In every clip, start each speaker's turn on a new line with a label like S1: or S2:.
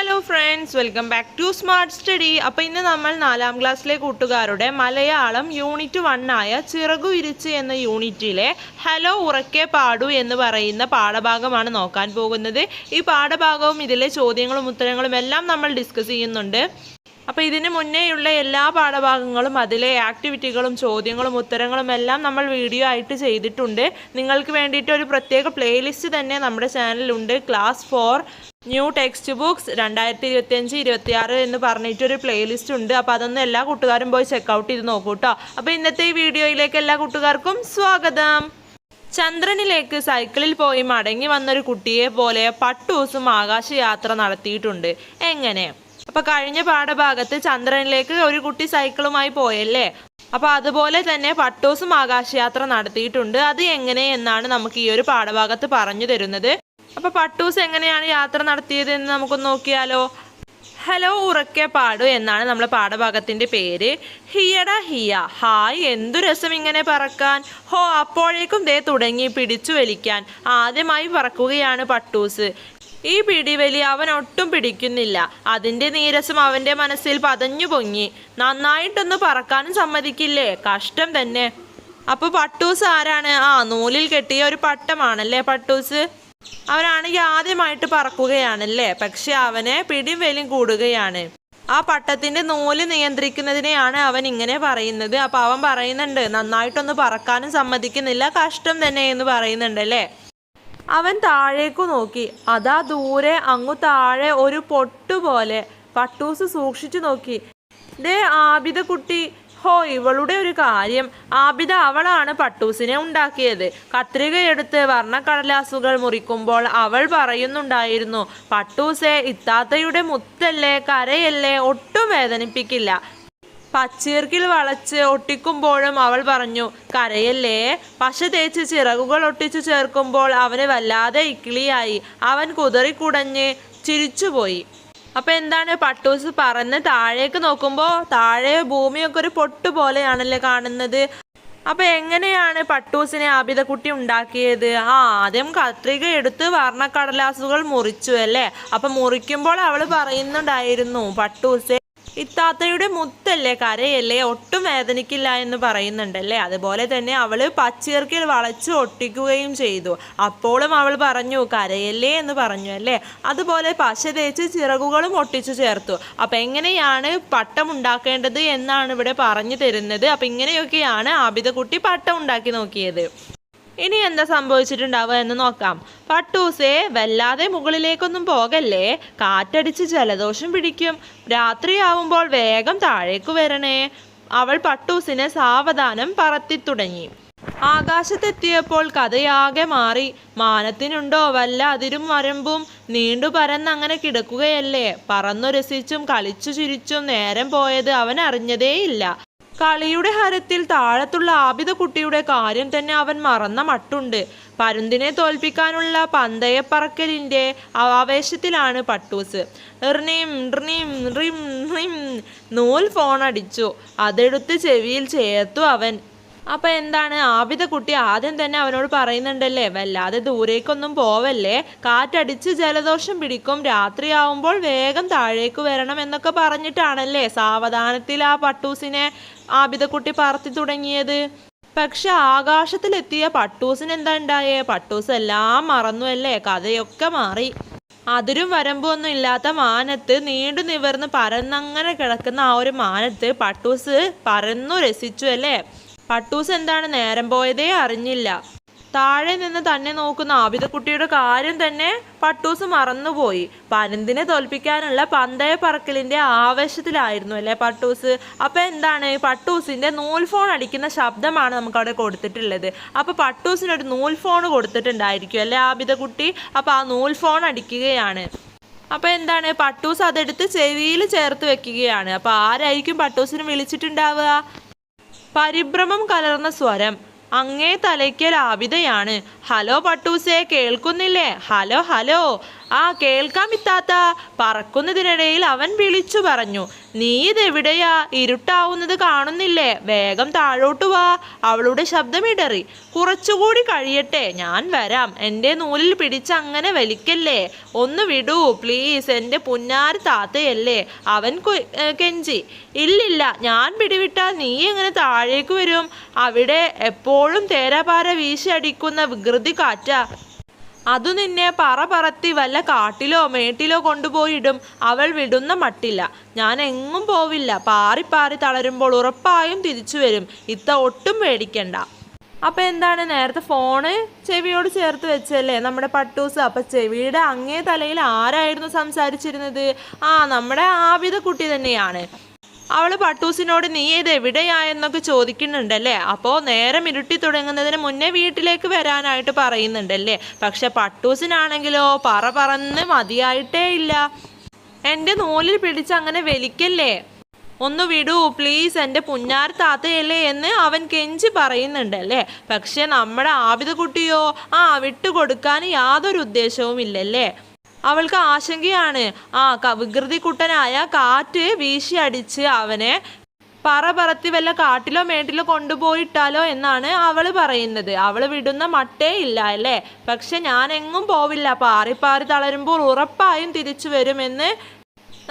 S1: Hello friends, welcome back to smart study. അപ്പോൾ ഇന്ന് നമ്മൾ 4ാം ക്ലാസ്സിലെ കൂട്ടുകാരുടെ മലയാളം യൂണിറ്റ് 1 ആയ ചിറകു വിരിച്ച് എന്ന യൂണിറ്റിലെ ഹലോ ഉറക്കെ പാടു എന്ന് പറയുന്ന പാഠഭാഗമാണ് നോക്കാൻ പോകുന്നത്. ഈ പാഠഭാഗവും ഇതിലെ ചോദ്യങ്ങളും ഉത്തരങ്ങളും എല്ലാം നമ്മൾ ഡിസ്കസ് ചെയ്യുന്നുണ്ട്. അപ്പോൾ ഇതിന് മുന്നേയുള്ള എല്ലാ പാഠഭാഗങ്ങളും അതിലെ ആക്ടിവിറ്റികളും ചോദ്യങ്ങളും ഉത്തരങ്ങളും എല്ലാം നമ്മൾ വീഡിയോ ആയിട്ട് ചെയ്തിട്ടുണ്ട്. നിങ്ങൾക്ക് വേണ്ടിയിട്ട് ഒരു പ്രത്യേക പ്ലേലിസ്റ്റ് തന്നെ നമ്മുടെ ചാനലിലുണ്ട്. ക്ലാസ് 4 ന്യൂ ടെക്സ്റ്റ് ബുക്സ് 2025-26 എന്ന് പറഞ്ഞിട്ടൊരു പ്ലേലിസ്റ്റ് ഉണ്ട്. അപ്പോൾ അതൊന്നും എല്ലാ കൂട്ടുകാരും പോയി ചെക്കൗട്ട് ചെയ്ത് നോക്കൂ കേട്ടോ. അപ്പോൾ ഇന്നത്തെ ഈ വീഡിയോയിലേക്ക് എല്ലാ കൂട്ടുകാർക്കും സ്വാഗതം. ചന്ദ്രനിലേക്ക് സൈക്കിളിൽ പോയി മടങ്ങി വന്നൊരു കുട്ടിയെ പോലെ പട്ടൂസും ആകാശയാത്ര നടത്തിയിട്ടുണ്ട്. എങ്ങനെ? അപ്പോൾ കഴിഞ്ഞ പാഠഭാഗത്ത് ചന്ദ്രനിലേക്ക് ഒരു കുട്ടി സൈക്കിളുമായി പോയല്ലേ, അപ്പോൾ അതുപോലെ തന്നെ പട്ടൂസും ആകാശയാത്ര നടത്തിയിട്ടുണ്ട്. അത് എങ്ങനെ എന്നാണ് നമുക്ക് ഈ ഒരു പാഠഭാഗത്ത് പറഞ്ഞു തരുന്നത്. അപ്പോൾ പട്ടൂസ് എങ്ങനെയാണ് യാത്ര നടത്തിയത് എന്ന് നമുക്കൊന്ന് നോക്കിയാലോ. ഹലോ ഉറക്കെ പാടു എന്നാണ് നമ്മളെ പാഠഭാഗത്തിൻ്റെ പേര്. ഹിയടാ ഹിയ, ഹായ് എന്തു രസം ഇങ്ങനെ പറക്കാൻ. ഹോ, അപ്പോഴേക്കും ദേ തുടങ്ങി പിടിച്ചു വലിക്കാൻ. ആദ്യമായി പറക്കുകയാണ് പട്ടൂസ്. ഈ പിടിവലി അവൻ ഒട്ടും പിടിക്കുന്നില്ല. അതിൻ്റെ നീരസം അവൻ്റെ മനസ്സിൽ പതഞ്ഞു പൊങ്ങി. നന്നായിട്ടൊന്ന് പറക്കാനും സമ്മതിക്കില്ലേ? കഷ്ടം തന്നെ. അപ്പോൾ പട്ടൂസ് ആരാണ്? നൂലിൽ കെട്ടിയ ഒരു പട്ടമാണല്ലേ പട്ടൂസ്. അവനാണെങ്കിൽ ആദ്യമായിട്ട് പറക്കുകയാണല്ലേ, പക്ഷെ അവന് പിടിയും വലിയും കൂടുകയാണ്. ആ പട്ടത്തിൻ്റെ നൂല് നിയന്ത്രിക്കുന്നതിനെയാണ് അവൻ ഇങ്ങനെ പറയുന്നത്. അപ്പോൾ അവൻ പറയുന്നുണ്ട് നന്നായിട്ടൊന്ന് പറക്കാനും സമ്മതിക്കുന്നില്ല, കഷ്ടം തന്നെ എന്ന് പറയുന്നുണ്ടല്ലേ. അവൻ താഴേക്കു നോക്കി. അതാ ദൂരെ അങ്ങു താഴെ ഒരു പൊട്ടുപോലെ. പട്ടൂസ് സൂക്ഷിച്ചു നോക്കി. ദേ ആബിദ കുട്ടി. ഹോ, ഇവളുടെ ഒരു കാര്യം. ആബിദ അവളാണ് പട്ടൂസിനെ ഉണ്ടാക്കിയത്. കത്രികയെടുത്ത് വർണ്ണക്കടലാസുകൾ മുറിക്കുമ്പോൾ അവൾ പറയുന്നുണ്ടായിരുന്നു, പട്ടൂസെ ഇത്താത്തയുടെ മുത്തല്ലേ, കരയല്ലേ, ഒട്ടും വേദനിപ്പിക്കില്ല. പച്ചീർക്കിൽ വളച്ച് ഒട്ടിക്കുമ്പോഴും അവൾ പറഞ്ഞു, കരയല്ലേ. പശ തേച്ച് ചിറകുകൾ ഒട്ടിച്ചു ചേർക്കുമ്പോൾ അവന് വല്ലാതെ ഇക്കിളിയായി. അവൻ കുതറിക്കുടഞ്ഞ് ചിരിച്ചുപോയി. അപ്പോൾ എന്താണ്, പട്ടൂസ് പറന്ന് താഴേക്ക് നോക്കുമ്പോൾ താഴെ ഭൂമിയൊക്കെ ഒരു പൊട്ട് പോലെയാണല്ലേ കാണുന്നത്. അപ്പോൾ എങ്ങനെയാണ് പട്ടൂസിനെ ആബിദക്കുട്ടി ഉണ്ടാക്കിയത്? ആദ്യം കത്രിക എടുത്ത് വർണ്ണക്കടലാസുകൾ മുറിച്ചു അല്ലേ. അപ്പം മുറിക്കുമ്പോൾ അവൾ പറയുന്നുണ്ടായിരുന്നു, പട്ടൂസെ ഇത്താത്തയുടെ മുത്തല്ലേ, കരയല്ലേ, ഒട്ടും വേദനിക്കില്ല എന്ന് പറയുന്നുണ്ടല്ലേ. അതുപോലെ തന്നെ അവൾ പച്ചീർക്കിൽ വളച്ച് ഒട്ടിക്കുകയും ചെയ്തു. അപ്പോഴും അവൾ പറഞ്ഞു കരയല്ലേ എന്ന് പറഞ്ഞു അല്ലേ. അതുപോലെ പശ തേച്ച് ചിറകുകളും ഒട്ടിച്ചു ചേർത്തു. അപ്പം എങ്ങനെയാണ് പട്ടം ഉണ്ടാക്കേണ്ടത് എന്നാണ് ഇവിടെ പറഞ്ഞു തരുന്നത്. അപ്പം ഇങ്ങനെയൊക്കെയാണ് ആബിദക്കുട്ടി പട്ടം ഉണ്ടാക്കി നോക്കിയത്. ഇനി എന്താ സംഭവിച്ചിട്ടുണ്ടാവുക എന്ന് നോക്കാം. പട്ടൂസെ വല്ലാതെ മുകളിലേക്കൊന്നും പോകല്ലേ, കാറ്റടിച്ച് ജലദോഷം പിടിക്കും. രാത്രിയാവുമ്പോൾ വേഗം താഴേക്ക് വരണേ. അവൾ പട്ടൂസിനെ സാവധാനം പറത്തി തുടങ്ങി. ആകാശത്തെത്തിയപ്പോൾ കഥയാകെ മാറി. മാനത്തിനുണ്ടോ വല്ല അതിരും വരമ്പും? നീണ്ടു പരന്നങ്ങനെ കിടക്കുകയല്ലേ. പറന്നു രസിച്ചും കളിച്ചു ചിരിച്ചും നേരം പോയത് അവൻ അറിഞ്ഞതേയില്ല. കളിയുടെ ഹരത്തിൽ താഴത്തുള്ള ആബിദ കുട്ടിയുടെ കാര്യം തന്നെ അവൻ മറന്ന മട്ടുണ്ട്. പരുന്തിനെ തോൽപ്പിക്കാനുള്ള പന്തയപ്പറക്കലിൻ്റെ ആവേശത്തിലാണ് പട്ടൂസ്. നൂൽ ഫോണടിച്ചു. അതെടുത്ത് ചെവിയിൽ ചേർത്തു അവൻ. അപ്പം എന്താണ്, ആബിദ കുട്ടി ആദ്യം തന്നെ അവനോട് പറയുന്നുണ്ടല്ലേ, വല്ലാതെ ദൂരേക്കൊന്നും പോവല്ലേ, കാറ്റടിച്ച് ജലദോഷം പിടിക്കും, രാത്രിയാവുമ്പോൾ വേഗം താഴേക്ക് വരണം എന്നൊക്കെ പറഞ്ഞിട്ടാണല്ലേ സാവധാനത്തിൽ ആ പട്ടൂസിനെ ആബിദക്കുട്ടി പറത്തി തുടങ്ങിയത്. പക്ഷെ ആകാശത്തിലെത്തിയ പട്ടൂസിന് എന്താ ഉണ്ടായേ? പട്ടൂസ് എല്ലാം മറന്നു അല്ലേ. കഥയൊക്കെ മാറി. അതിരും വരമ്പൊന്നും ഇല്ലാത്ത മാനത്ത് നീണ്ടു നിവർന്ന് പരന്നങ്ങനെ കിടക്കുന്ന ആ ഒരു മാനത്ത് പട്ടൂസ് പറന്നു രസിച്ചു അല്ലേ. പട്ടൂസ് എന്താണ്, നേരം പോയതേ അറിഞ്ഞില്ല. താഴെ നിന്ന് തന്നെ നോക്കുന്ന ആബിദക്കുട്ടിയുടെ കാര്യം തന്നെ പട്ടൂസ് മറന്നുപോയി. പരുന്തിനെ തോൽപ്പിക്കാനുള്ള പന്തയ പറക്കലിൻ്റെ ആവേശത്തിലായിരുന്നു അല്ലേ പട്ടൂസ്. അപ്പോൾ എന്താണ്, പട്ടൂസിൻ്റെ നൂൽ ഫോൺ അടിക്കുന്ന ശബ്ദമാണ് നമുക്കവിടെ കൊടുത്തിട്ടുള്ളത്. അപ്പോൾ പട്ടൂസിനൊരു നൂൽ ഫോൺ കൊടുത്തിട്ടുണ്ടായിരിക്കും അല്ലേ ആബിദക്കുട്ടി. അപ്പോൾ ആ നൂൽ ഫോൺ അടിക്കുകയാണ്. അപ്പോൾ എന്താണ്, പട്ടൂസ് അതെടുത്ത് ചെവിയിൽ ചേർത്ത് വെക്കുകയാണ്. അപ്പോൾ ആരായിരിക്കും പട്ടൂസിന് വിളിച്ചിട്ടുണ്ടാവുക? പരിഭ്രമം കലർന്ന സ്വരം. അങ്ങേ തലയ്ക്കൽ ആബിദയാണ്. ഹലോ പട്ടൂസെ, കേൾക്കുന്നില്ലേ? Hello hello. ആ കേൾക്കാം ഇത്താത്ത. പറക്കുന്നതിനിടയിൽ അവൻ വിളിച്ചു പറഞ്ഞു, നീ ഇതെവിടെയാ? ഇരുട്ടാവുന്നത് കാണുന്നില്ലേ? വേഗം താഴോട്ട് വാ. അവളുടെ ശബ്ദമിടറി. കുറച്ചുകൂടി കഴിയട്ടെ, ഞാൻ വരാം. എൻ്റെ നൂലിൽ പിടിച്ചങ്ങനെ വലിക്കല്ലേ, ഒന്ന് വിടൂ പ്ലീസ്, എൻ്റെ പുന്നാരി താത്തയല്ലേ, അവൻ കെഞ്ചി. ഇല്ലില്ല, ഞാൻ പിടിവിട്ടാൽ നീ എങ്ങനെ താഴേക്ക് വരും? അവിടെ എപ്പോഴും തേരാപാര വീശി അടിക്കുന്ന വികൃതി കാറ്റാ. അതു നിന്നെ പറത്തി വല്ല കാട്ടിലോ മേട്ടിലോ കൊണ്ടുപോയിടും. അവൾ വിടുന്ന മട്ടില്ല. ഞാൻ എങ്ങും പോവില്ല. പാറി തളരുമ്പോൾ ഉറപ്പായും തിരിച്ചു വരും. ഇത്ത ഒട്ടും പേടിക്കണ്ട. അപ്പം എന്താണ്, നേരത്തെ ഫോണ് ചെവിയോട് ചേർത്ത് വെച്ചല്ലേ നമ്മുടെ പട്ടൂസ്. അപ്പം ചെവിയുടെ അങ്ങേ തലയിൽ ആരായിരുന്നു സംസാരിച്ചിരുന്നത്? നമ്മുടെ ആബിദ കുട്ടി തന്നെയാണ്. അവൾ പട്ടൂസിനോട് നീ ഇത് എവിടെയായെന്നൊക്കെ ചോദിക്കുന്നുണ്ടല്ലേ. അപ്പോൾ നേരം ഇരുട്ടി തുടങ്ങുന്നതിന് മുന്നേ വീട്ടിലേക്ക് വരാനായിട്ട് പറയുന്നുണ്ടല്ലേ. പക്ഷെ പട്ടൂസിനാണെങ്കിലോ പറന്ന് മതിയായിട്ടേ ഇല്ല. എൻ്റെ നൂലിൽ പിടിച്ച് അങ്ങനെ വലിക്കല്ലേ, ഒന്ന് വിടൂ പ്ലീസ്, എൻ്റെ പുന്നാരി താത്തയല്ലേ എന്ന് അവൻ കെഞ്ചി പറയുന്നുണ്ടല്ലേ. പക്ഷെ നമ്മുടെ ആബിദ കുട്ടിയോ വിട്ടുകൊടുക്കാൻ യാതൊരു ഉദ്ദേശവും ഇല്ലല്ലേ. അവൾക്ക് ആശങ്കയാണ്. വികൃതി കുട്ടനായ കാറ്റ് വീശി അടിച്ച് അവനെ പറത്തി വല്ല കാട്ടിലോ മേട്ടിലോ കൊണ്ടുപോയിട്ടാലോ എന്നാണ് അവൾ പറയുന്നത്. അവൾ വിടുന്ന മട്ടേ ഇല്ല അല്ലേ. പക്ഷെ ഞാൻ എങ്ങും പോവില്ല. പാറി തളരുമ്പോൾ ഉറപ്പായും തിരിച്ചു വരുമെന്ന്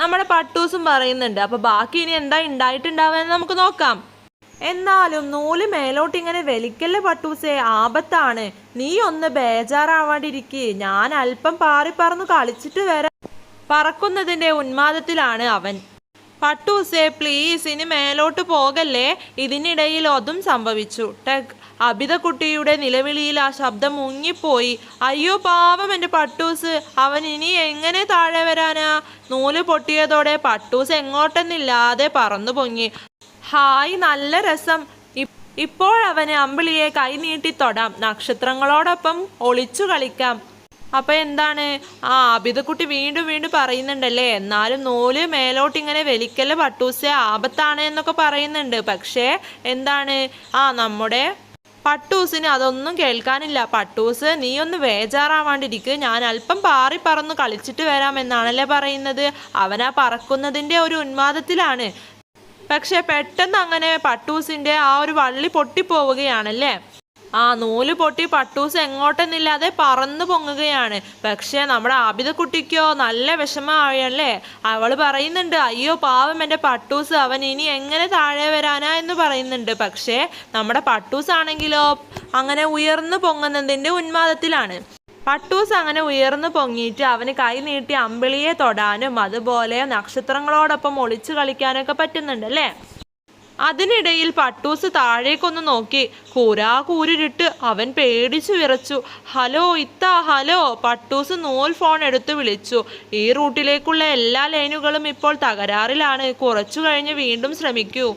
S1: നമ്മുടെ പട്ടൂസും പറയുന്നുണ്ട്. അപ്പൊ ബാക്കി ഇനി എന്താ ഉണ്ടായിട്ടുണ്ടാവുമെന്ന് നമുക്ക് നോക്കാം. എന്നാലും നൂല് മേലോട്ടിങ്ങനെ വലിക്കല്ലേ പട്ടൂസേ, ആപത്താണ്. നീ ഒന്ന് ബേജാറാവാണ്ടിരിക്കുക, ഞാൻ അല്പം പറന്നു കളിച്ചിട്ട് വരാം. പറക്കുന്നതിൻ്റെ ഉന്മാദത്തിലാണ് അവൻ. പട്ടൂസേ പ്ലീസ്, ഇനി മേലോട്ട് പോകല്ലേ. ഇതിനിടയിൽ അതും സംഭവിച്ചു. അബിദ കുട്ടിയുടെ നിലവിളിയിൽ ആ ശബ്ദം മുങ്ങിപ്പോയി. അയ്യോ പാവം എൻ്റെ പട്ടൂസ്, അവൻ ഇനി എങ്ങനെ താഴെ വരാനാ? നൂല് പൊട്ടിയതോടെ പട്ടൂസ് എങ്ങോട്ടെന്നില്ലാതെ പറന്നു പൊങ്ങി. ഹായ്, നല്ല രസം. ഇപ്പോഴവന് അമ്പിളിയെ കൈനീട്ടി തൊടാം, നക്ഷത്രങ്ങളോടൊപ്പം ഒളിച്ചു കളിക്കാം. അപ്പം എന്താണ്, അബിദക്കുട്ടി വീണ്ടും പറയുന്നുണ്ടല്ലേ, എന്നാലും നൂല് മേലോട്ടിങ്ങനെ വലിക്കല് പട്ടൂസെ ആപത്താണ് എന്നൊക്കെ പറയുന്നുണ്ട്. പക്ഷേ എന്താണ്, നമ്മുടെ പട്ടൂസിന് അതൊന്നും കേൾക്കാനില്ല. പട്ടൂസ് നീ ഒന്ന് ബേജാറാവാണ്ടിരിക്കുക, ഞാൻ അല്പം പറന്നു കളിച്ചിട്ട് വരാമെന്നാണല്ലേ പറയുന്നത്. അവനാ പറക്കുന്നതിൻ്റെ ഒരു ഉന്മാദത്തിലാണ്. പക്ഷെ പെട്ടെന്ന് അങ്ങനെ പട്ടൂസിൻ്റെ ഒരു വള്ളി പൊട്ടിപ്പോവുകയാണല്ലേ. നൂല് പൊട്ടി പട്ടൂസ് എങ്ങോട്ടെന്നില്ലാതെ പറന്നു പൊങ്ങുകയാണ്. പക്ഷെ നമ്മുടെ ആബിദ കുട്ടിക്കോ നല്ല വിഷമമായല്ലേ. അവൾ പറയുന്നുണ്ട്, അയ്യോ പാവം എൻ്റെ പട്ടൂസ്, അവൻ ഇനി എങ്ങനെ താഴെ വരാനാ എന്ന് പറയുന്നുണ്ട്. പക്ഷേ നമ്മുടെ പട്ടൂസ് ആണെങ്കിലോ അങ്ങനെ ഉയർന്നു പൊങ്ങുന്നതിൻ്റെ ഉന്മാദത്തിലാണ്. പട്ടൂസ് അങ്ങനെ ഉയർന്നു പൊങ്ങിയിട്ട് അവന് കൈ നീട്ടി അമ്പിളിയെ തൊടാനും അതുപോലെ നക്ഷത്രങ്ങളോടൊപ്പം ഒളിച്ചു കളിക്കാനൊക്കെ പറ്റുന്നുണ്ടല്ലേ. അതിനിടയിൽ പട്ടൂസ് താഴേക്കൊന്ന് നോക്കി. കൂരിരുട്ട്. അവൻ പേടിച്ചു വിറച്ചു. ഹലോ ഇത്ത, ഹലോ. പട്ടൂസ് നൂൽ ഫോൺ എടുത്ത് വിളിച്ചു. ഈ റൂട്ടിലേക്കുള്ള എല്ലാ ലൈനുകളും ഇപ്പോൾ തകരാറിലാണ്, കുറച്ചു കഴിഞ്ഞ് വീണ്ടും ശ്രമിക്കൂ.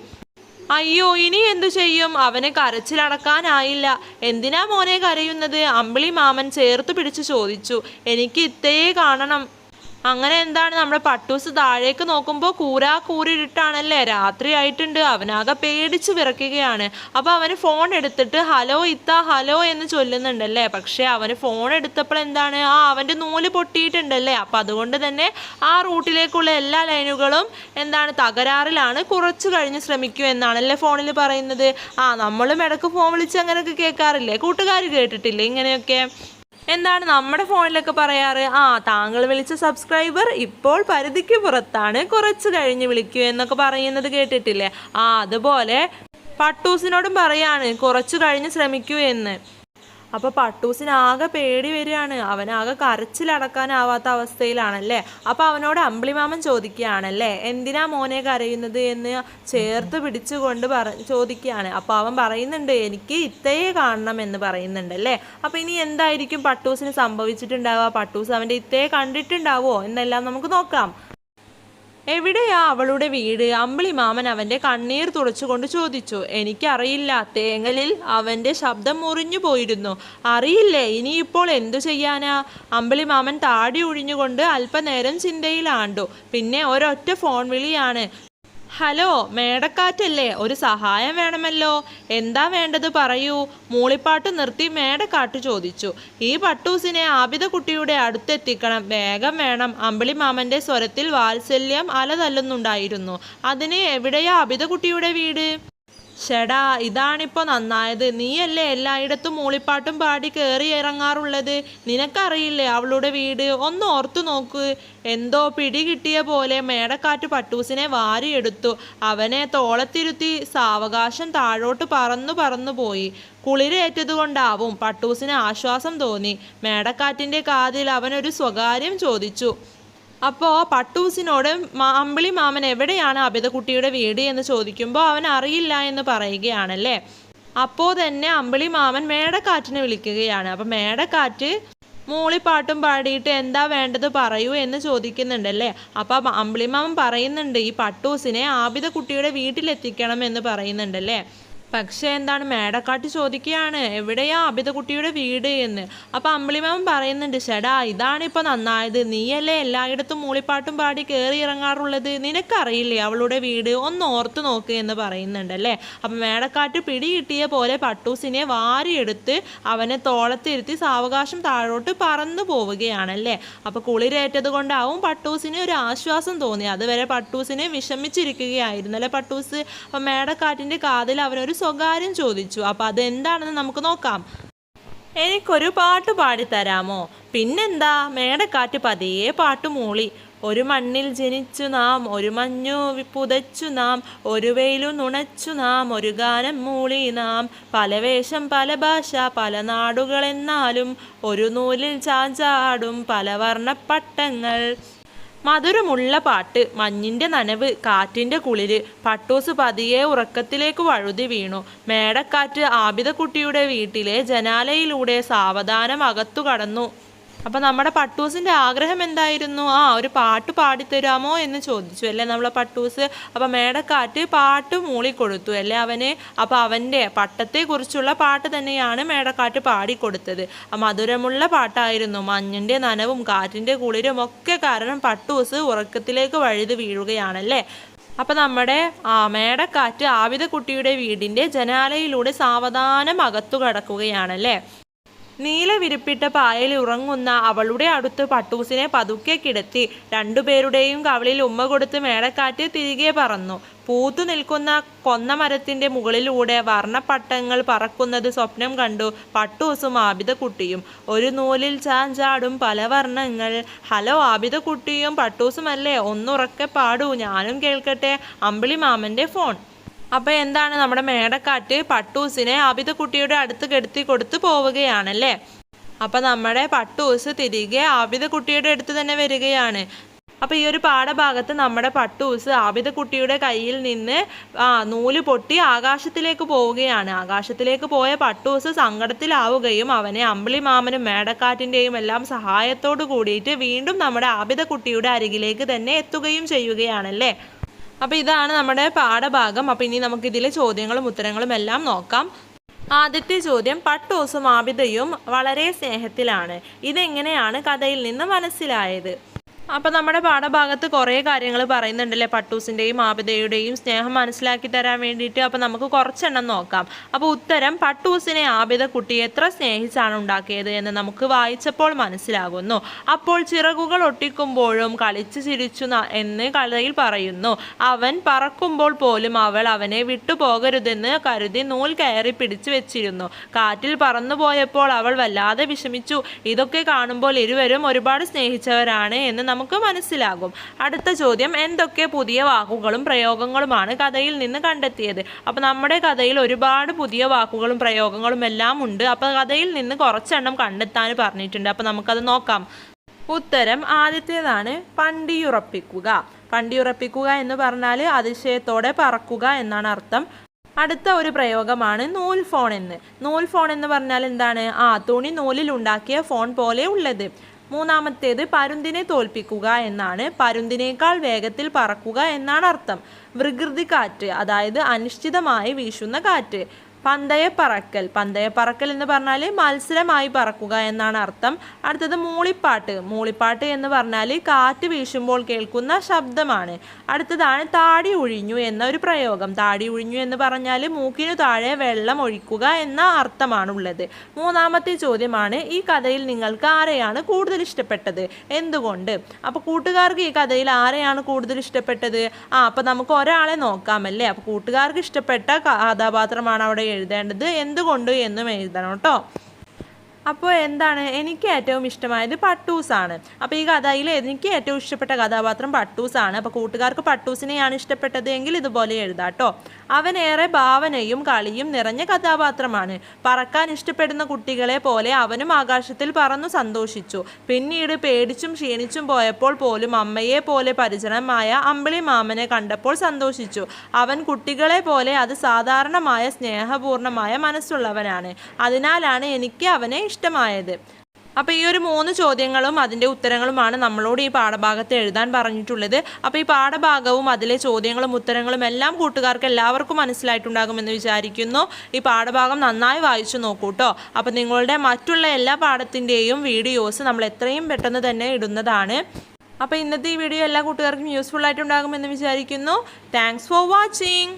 S1: അയ്യോ, ഇനി എന്തു ചെയ്യും? അവന് കരച്ചിലടക്കാനായില്ല. എന്തിനാ മോനെ കരയുന്നത്? അമ്പിളി മാമൻ ചേർത്ത് പിടിച്ചു ചോദിച്ചു. എനിക്ക് ഇത്തയെ കാണണം. അങ്ങനെ എന്താണ്, നമ്മുടെ പട്ടൂസ് താഴേക്ക് നോക്കുമ്പോൾ കൂരിരുട്ടാണല്ലേ, രാത്രി ആയിട്ടുണ്ട്. അവനാകെ പേടിച്ച് വിറയ്ക്കുകയാണ്. അപ്പോൾ അവന് ഫോൺ എടുത്തിട്ട് ഹലോ ഇത്ത, ഹലോ എന്ന് ചൊല്ലുന്നുണ്ടല്ലേ. പക്ഷെ അവന് ഫോൺ എടുത്തപ്പോൾ എന്താണ്, അവൻ്റെ നൂല് പൊട്ടിയിട്ടുണ്ടല്ലേ. അപ്പം അതുകൊണ്ട് തന്നെ ആ റൂട്ടിലേക്കുള്ള എല്ലാ ലൈനുകളും എന്താണ് തകരാറിലാണ്, കുറച്ച് കഴിഞ്ഞ് ശ്രമിക്കൂ എന്നാണല്ലേ ഫോണിൽ പറയുന്നത്. നമ്മളും ഇടയ്ക്ക് ഫോൺ വിളിച്ച് അങ്ങനെയൊക്കെ കേൾക്കാറില്ലേ, കൂട്ടുകാർ കേട്ടിട്ടില്ലേ ഇങ്ങനെയൊക്കെ? എന്താണ് നമ്മുടെ ഫോണിലൊക്കെ പറയാറ്, താങ്കൾ വിളിച്ച സബ്സ്ക്രൈബർ ഇപ്പോൾ പരിധിക്ക് പുറത്താണ്, കുറച്ച് കഴിഞ്ഞ് വിളിക്കൂ എന്നൊക്കെ പറയുന്നത് കേട്ടിട്ടില്ലേ. അതുപോലെ പട്ടൂസിനോടും പറയാണ് കുറച്ച് കഴിഞ്ഞ് ശ്രമിക്കൂ എന്ന്. അപ്പോൾ പട്ടൂസിനാകെ പേടി വരികയാണ്. അവനാകെ കരച്ചിലടക്കാനാവാത്ത അവസ്ഥയിലാണല്ലേ. അപ്പോൾ അവനോട് അമ്പിളിമാമൻ ചോദിക്കുകയാണല്ലേ, എന്തിനാ മോനെ കരയുന്നത് എന്ന് ചേർത്ത് പിടിച്ചുകൊണ്ട് ചോദിക്കുകയാണ്. അപ്പോൾ അവൻ പറയുന്നുണ്ട്, എനിക്ക് ഇത്തയെ കാണണം എന്ന് പറയുന്നുണ്ടല്ലേ. അപ്പോൾ ഇനി എന്തായിരിക്കും പട്ടൂസിന് സംഭവിച്ചിട്ടുണ്ടാവുക? പട്ടൂസ് അവൻ്റെ ഇത്തയെ കണ്ടിട്ടുണ്ടാവോ എന്നെല്ലാം നമുക്ക് നോക്കാം. എവിടെയാ അവളുടെ വീട്? അമ്പിളി മാമൻ അവൻ്റെ കണ്ണീർ തുടച്ചുകൊണ്ട് ചോദിച്ചു. എനിക്കറിയില്ല. തേങ്ങലിൽ അവൻ്റെ ശബ്ദം മുറിഞ്ഞു പോയിരുന്നു. അറിയില്ലേ? ഇനിയിപ്പോൾ എന്തു ചെയ്യാനാ? അമ്പിളി മാമൻ താടി ഒഴിഞ്ഞുകൊണ്ട് അല്പനേരം ചിന്തയിലാണ്ടു. പിന്നെ ഒരൊറ്റ ഫോൺ വിളിയാണ്. ഹലോ, മേടക്കാറ്റല്ലേ? ഒരു സഹായം വേണമല്ലോ. എന്താ വേണ്ടത് പറയൂ. മൂളിപ്പാട്ട് നിർത്തി മേടക്കാറ്റ് ചോദിച്ചു. ഈ പട്ടൂസിനെ ആബിദക്കുട്ടിയുടെ അടുത്തെത്തിക്കണം, വേഗം വേണം. അമ്പിളിമാമന്റെ സ്വരത്തിൽ വാത്സല്യം അലതല്ലുന്നുണ്ടായിരുന്നു. അതിന് എവിടെയാ ആബിദക്കുട്ടിയുടെ വീട്? ഷെടാ, ഇതാണിപ്പോ നന്നായത്. നീയല്ലേ എല്ലായിടത്തും മൂളിപ്പാട്ടും പാടി കയറി ഇറങ്ങാറുള്ളത്. നിനക്കറിയില്ലേ അവളുടെ വീട്? ഒന്ന് ഓർത്തു നോക്ക്. എന്തോ പിടി കിട്ടിയ പോലെ മേടക്കാറ്റ് പട്ടൂസിനെ വാരിയെടുത്തു. അവനെ തോളത്തിരുത്തി സാവകാശം താഴോട്ട് പറന്നു പോയി. കുളിരേറ്റതുകൊണ്ടാവും പട്ടൂസിന് ആശ്വാസം തോന്നി. മേടക്കാറ്റിന്റെ കാതിൽ അവനൊരു സ്വകാര്യം ചോദിച്ചു. അപ്പോൾ പട്ടൂസിനോട് അമ്പിളി മാമൻ എവിടെയാണ് ആബിദക്കുട്ടിയുടെ വീട് എന്ന് ചോദിക്കുമ്പോൾ അവൻ അറിയില്ല എന്ന് പറയുകയാണല്ലേ. അപ്പോൾ തന്നെ അമ്പിളി മാമൻ മേടക്കാറ്റിനെ വിളിക്കുകയാണ്. അപ്പം മേടക്കാറ്റ് മൂളിപ്പാട്ടും പാടിയിട്ട് എന്താ വേണ്ടത് പറയൂ എന്ന് ചോദിക്കുന്നുണ്ടല്ലേ. അപ്പം അമ്പിളി മാമൻ പറയുന്നുണ്ട്, ഈ പട്ടൂസിനെ ആബിദക്കുട്ടിയുടെ വീട്ടിലെത്തിക്കണം എന്ന് പറയുന്നുണ്ടല്ലേ. പക്ഷേ എന്താണ്, മേടക്കാട്ട് ചോദിക്കുകയാണ് എവിടെയാ ആബിദക്കുട്ടിയുടെ വീട് എന്ന്. അപ്പം അമ്പിളിമാമൻ പറയുന്നുണ്ട്, ഷെടാ, ഇതാണിപ്പോൾ നന്നായത്. നീയല്ലേ എല്ലായിടത്തും മൂളിപ്പാട്ടും പാടി കയറി ഇറങ്ങാറുള്ളത്. നിനക്കറിയില്ലേ അവളുടെ വീട്? ഒന്ന് ഓർത്തു നോക്ക് എന്ന് പറയുന്നുണ്ടല്ലേ. അപ്പം മേടക്കാട്ട് പിടി കിട്ടിയ പോലെ പട്ടൂസിനെ വാരിയെടുത്ത് അവനെ തോളത്തിരുത്തി സാവകാശം താഴോട്ട് പറന്നു പോവുകയാണല്ലേ. അപ്പോൾ കുളിരേറ്റത് കൊണ്ടാവും പട്ടൂസിന് ഒരു ആശ്വാസം തോന്നി. അതുവരെ പട്ടൂസിനെ വിഷമിച്ചിരിക്കുകയായിരുന്നല്ലേ പട്ടൂസ്. അപ്പം മേടക്കാറ്റിൻ്റെ കാതിൽ അവനൊരു സ്വകാര്യം ചോദിച്ചു. അപ്പം അതെന്താണെന്ന് നമുക്ക് നോക്കാം. എനിക്കൊരു പാട്ട് പാടിത്തരാമോ? പിന്നെന്താ, മേടക്കാറ്റ് പതിയെ പാട്ട് മൂളി. ഒരു മണ്ണിൽ ജനിച്ചു നാം, ഒരു മഞ്ഞു പുതച്ചു നാം, ഒരു വെയിലു നുണച്ചു നാം, ഒരു ഗാനം മൂളി നാം, പല വേഷം പല ഭാഷ പല നാടുകളെന്നാലും, ഒരു നൂലിൽ ചാഞ്ചാടും പല വർണ്ണപ്പട്ടങ്ങൾ. മധുരമുള്ള പാട്ട്, മഞ്ഞിൻ്റെ നനവ്, കാറ്റിൻ്റെ കുളിര്. പട്ടൂസ് പതിയെ ഉറക്കത്തിലേക്ക് വഴുതി വീണു. മേടക്കാറ്റ് ആബിദക്കുട്ടിയുടെ വീട്ടിലെ ജനാലയിലൂടെ സാവധാനം അകത്തു കടന്നു. അപ്പം നമ്മുടെ പട്ടൂസിൻ്റെ ആഗ്രഹം എന്തായിരുന്നു? ഒരു പാട്ട് പാടിത്തരാമോ എന്ന് ചോദിച്ചു അല്ലേ നമ്മളെ പട്ടൂസ്. അപ്പം മേടക്കാറ്റ് പാട്ട് മൂളിക്കൊടുത്തു അല്ലേ അവന്. അപ്പം അവൻ്റെ പട്ടത്തെക്കുറിച്ചുള്ള പാട്ട് തന്നെയാണ് മേടക്കാറ്റ് പാടിക്കൊടുത്തത്. മധുരമുള്ള പാട്ടായിരുന്നു. മഞ്ഞിൻ്റെ നനവും കാറ്റിൻ്റെ കുളിരും ഒക്കെ കാരണം പട്ടൂസ് ഉറക്കത്തിലേക്ക് വഴുതി വീഴുകയാണല്ലേ. അപ്പം നമ്മുടെ മേടക്കാറ്റ് ആബിദക്കുട്ടിയുടെ വീടിൻ്റെ ജനാലയിലൂടെ സാവധാനം അകത്തു കടക്കുകയാണല്ലേ. നീല വിരിപ്പിട്ട പായയിൽ ഉറങ്ങുന്ന അവളുടെ അടുത്ത് പട്ടൂസിനെ പതുക്കെ കിടത്തി. രണ്ടുപേരുടെയും കവിളിൽ ഉമ്മ കൊടുത്ത് മേടക്കാറ്റ് തിരികെ പറന്നു. പൂത്തു നിൽക്കുന്ന കൊന്നമരത്തിൻ്റെ മുകളിലൂടെ വർണ്ണപ്പട്ടങ്ങൾ പറക്കുന്നത് സ്വപ്നം കണ്ടു പട്ടൂസും ആബിദക്കുട്ടിയും. ഒരു നൂലിൽ ചാഞ്ചാടും പല വർണ്ണങ്ങൾ. ഹലോ, ആബിദക്കുട്ടിയും പട്ടൂസുമല്ലേ? ഒന്നുറക്കെ പാടൂ, ഞാനും കേൾക്കട്ടെ. അമ്പിളി മാമൻ്റെ ഫോൺ. അപ്പം എന്താണ്, നമ്മുടെ മേടക്കാറ്റ് പട്ടൂസിനെ ആബിദക്കുട്ടിയുടെ അടുത്ത് കെടുത്തി കൊടുത്ത് പോവുകയാണല്ലേ. അപ്പം നമ്മുടെ പട്ടൂസ് തിരികെ ആബിദക്കുട്ടിയുടെ അടുത്ത് തന്നെ വരികയാണ്. അപ്പോൾ ഈ ഒരു പാഠഭാഗത്ത് നമ്മുടെ പട്ടൂസ് ആബിദക്കുട്ടിയുടെ കയ്യിൽ നിന്ന് നൂല് പൊട്ടി ആകാശത്തിലേക്ക് പോവുകയാണ്. ആകാശത്തിലേക്ക് പോയ പട്ടൂസ് സങ്കടത്തിലാവുകയും അവനെ അമ്പിളി മാമനും മേടക്കാറ്റിൻ്റെയും എല്ലാം സഹായത്തോടു കൂടിയിട്ട് വീണ്ടും നമ്മുടെ ആബിദക്കുട്ടിയുടെ അരികിലേക്ക് തന്നെ എത്തുകയും ചെയ്യുകയാണല്ലേ. അപ്പോൾ ഇതാണ് നമ്മുടെ പാഠഭാഗം. അപ്പോൾ ഇനി നമുക്കിതിലെ ചോദ്യങ്ങളും ഉത്തരങ്ങളും എല്ലാം നോക്കാം. ആദ്യത്തെ ചോദ്യം, പട്ടൂസും ആബിദയും വളരെ സ്നേഹത്തിലാണ്. ഇതെങ്ങനെയാണ് കഥയിൽ നിന്ന് മനസ്സിലായത്? അപ്പം നമ്മുടെ പാഠഭാഗത്ത് കുറേ കാര്യങ്ങൾ പറയുന്നുണ്ടല്ലേ പട്ടൂസിൻ്റെയും ആബിദയുടെയും സ്നേഹം മനസ്സിലാക്കി തരാൻ വേണ്ടിയിട്ട്. അപ്പം നമുക്ക് കുറച്ചെണ്ണം നോക്കാം. അപ്പോൾ ഉത്തരം, പട്ടൂസിനെ ആബിദക്കുട്ടി എത്ര സ്നേഹിച്ചാണ് ഉണ്ടാക്കിയത് എന്ന് നമുക്ക് വായിച്ചപ്പോൾ മനസ്സിലാകുന്നു. അപ്പോൾ ചിറകുകൾ ഒട്ടിക്കുമ്പോഴും കളിച്ചു ചിരിച്ചു എന്ന് കഥയിൽ പറയുന്നു. അവൻ പറക്കുമ്പോൾ പോലും അവൾ അവനെ വിട്ടുപോകരുതെന്ന് കരുതി നൂൽ കയറി പിടിച്ചു വെച്ചിരുന്നു. കാറ്റിൽ പറന്നുപോയപ്പോൾ അവൾ വല്ലാതെ വിഷമിച്ചു. ഇതൊക്കെ കാണുമ്പോൾ ഇരുവരും ഒരുപാട് സ്നേഹിച്ചവരാണ് എന്ന് നമുക്ക് മനസ്സിലാകും. അടുത്ത ചോദ്യം, എന്തൊക്കെ പുതിയ വാക്കുകളും പ്രയോഗങ്ങളുമാണ് കഥയിൽ നിന്ന് കണ്ടെത്തിയത്? അപ്പം നമ്മുടെ കഥയിൽ ഒരുപാട് പുതിയ വാക്കുകളും പ്രയോഗങ്ങളും എല്ലാം ഉണ്ട്. അപ്പം കഥയിൽ നിന്ന് കുറച്ചെണ്ണം കണ്ടെത്താൻ പറഞ്ഞിട്ടുണ്ട്. അപ്പം നമുക്കത് നോക്കാം. ഉത്തരം ആദ്യത്തേതാണ് പണ്ടിയുറപ്പിക്കുക. പണ്ടിയുറപ്പിക്കുക എന്ന് പറഞ്ഞാൽ അതിശയത്തോടെ പറക്കുക എന്നാണ് അർത്ഥം. അടുത്ത ഒരു പ്രയോഗമാണ് നൂൽ ഫോൺ എന്ന്. നൂൽ ഫോൺ എന്ന് പറഞ്ഞാൽ എന്താണ്? തുണി നൂലിൽ ഉണ്ടാക്കിയ ഫോൺ പോലെ ഉള്ളത്. മൂന്നാമത്തേത് പരുന്തിനെ തോൽപ്പിക്കുക എന്നാണ്. പരുന്തിനേക്കാൾ വേഗത്തിൽ പറക്കുക എന്നാണ് അർത്ഥം. വികൃതി കാറ്റ്, അതായത് അനിശ്ചിതമായി വീശുന്ന കാറ്റ്. പന്തയപ്പറക്കൽ. പന്തയപ്പറക്കൽ എന്ന് പറഞ്ഞാൽ മത്സരമായി പറക്കുക എന്നാണ് അർത്ഥം. അടുത്തത് മൂളിപ്പാട്ട്. മൂളിപ്പാട്ട് എന്ന് പറഞ്ഞാൽ കാറ്റ് വീശുമ്പോൾ കേൾക്കുന്ന ശബ്ദമാണ്. അടുത്തതാണ് താടി ഉഴിഞ്ഞു എന്ന ഒരു പ്രയോഗം. താടി ഉഴിഞ്ഞു എന്ന് പറഞ്ഞാൽ മൂക്കിനു താഴെ വെള്ളം ഒഴിക്കുക എന്ന അർത്ഥമാണുള്ളത്. മൂന്നാമത്തെ ചോദ്യമാണ്, ഈ കഥയിൽ നിങ്ങൾക്ക് ആരെയാണ് കൂടുതൽ ഇഷ്ടപ്പെട്ടത്, എന്തുകൊണ്ട്? അപ്പോൾ കൂട്ടുകാർക്ക് ഈ കഥയിൽ ആരെയാണ് കൂടുതൽ ഇഷ്ടപ്പെട്ടത്? അപ്പോൾ നമുക്ക് ഒരാളെ നോക്കാമല്ലേ. അപ്പോൾ കൂട്ടുകാർക്ക് ഇഷ്ടപ്പെട്ട കഥാപാത്രമാണ് അവിടെ എഴുതേണ്ടത്. എന്തുകൊണ്ട് എന്നും എഴുതണം കേട്ടോ. അപ്പോൾ എന്താണ്, എനിക്ക് ഏറ്റവും ഇഷ്ടമായത് പട്ടൂസാണ്. അപ്പോൾ ഈ കഥയിൽ എനിക്ക് ഏറ്റവും ഇഷ്ടപ്പെട്ട കഥാപാത്രം പട്ടൂസാണ്. അപ്പോൾ കൂട്ടുകാർക്ക് പട്ടൂസിനെയാണ് ഇഷ്ടപ്പെട്ടത് എങ്കിൽ ഇതുപോലെ എഴുതാം കേട്ടോ. അവനേറെ ഭാവനയും കളിയും നിറഞ്ഞ കഥാപാത്രമാണ്. പറക്കാൻ ഇഷ്ടപ്പെടുന്ന കുട്ടികളെ പോലെ അവനും ആകാശത്തിൽ പറന്നു സന്തോഷിച്ചു. പിന്നീട് പേടിച്ചും ക്ഷീണിച്ചും പോയപ്പോൾ പോലും അമ്മയെ പോലെ പരിചരണമായ അമ്പിളി മാമനെ കണ്ടപ്പോൾ സന്തോഷിച്ചു. അവൻ കുട്ടികളെ പോലെ അത് സാധാരണമായ സ്നേഹപൂർണമായ മനസ്സുള്ളവനാണ്. അതിനാലാണ് എനിക്ക് അവനെ ഇഷ്ടമായത്. അപ്പോൾ ഈ ഒരു 3 ചോദ്യങ്ങളും അതിൻ്റെ ഉത്തരങ്ങളുമാണ് നമ്മളോട് ഈ പാഠഭാഗത്ത് എഴുതാൻ പറഞ്ഞിട്ടുള്ളത്. അപ്പോൾ ഈ പാഠഭാഗവും അതിലെ ചോദ്യങ്ങളും ഉത്തരങ്ങളും എല്ലാം കൂട്ടുകാർക്ക് എല്ലാവർക്കും മനസ്സിലായിട്ടുണ്ടാകുമെന്ന് വിചാരിക്കുന്നു. ഈ പാഠഭാഗം നന്നായി വായിച്ചു നോക്കൂ കേട്ടോ. അപ്പോൾ നിങ്ങളുടെ മറ്റുള്ള എല്ലാ പാഠത്തിൻ്റെയും വീഡിയോസ് നമ്മൾ എത്രയും പെട്ടെന്ന് തന്നെ ഇടുന്നതാണ്. അപ്പോൾ ഇന്നത്തെ ഈ വീഡിയോ എല്ലാ കൂട്ടുകാർക്കും യൂസ്ഫുൾ ആയിട്ടുണ്ടാകുമെന്ന് വിചാരിക്കുന്നു. Thanks for watching.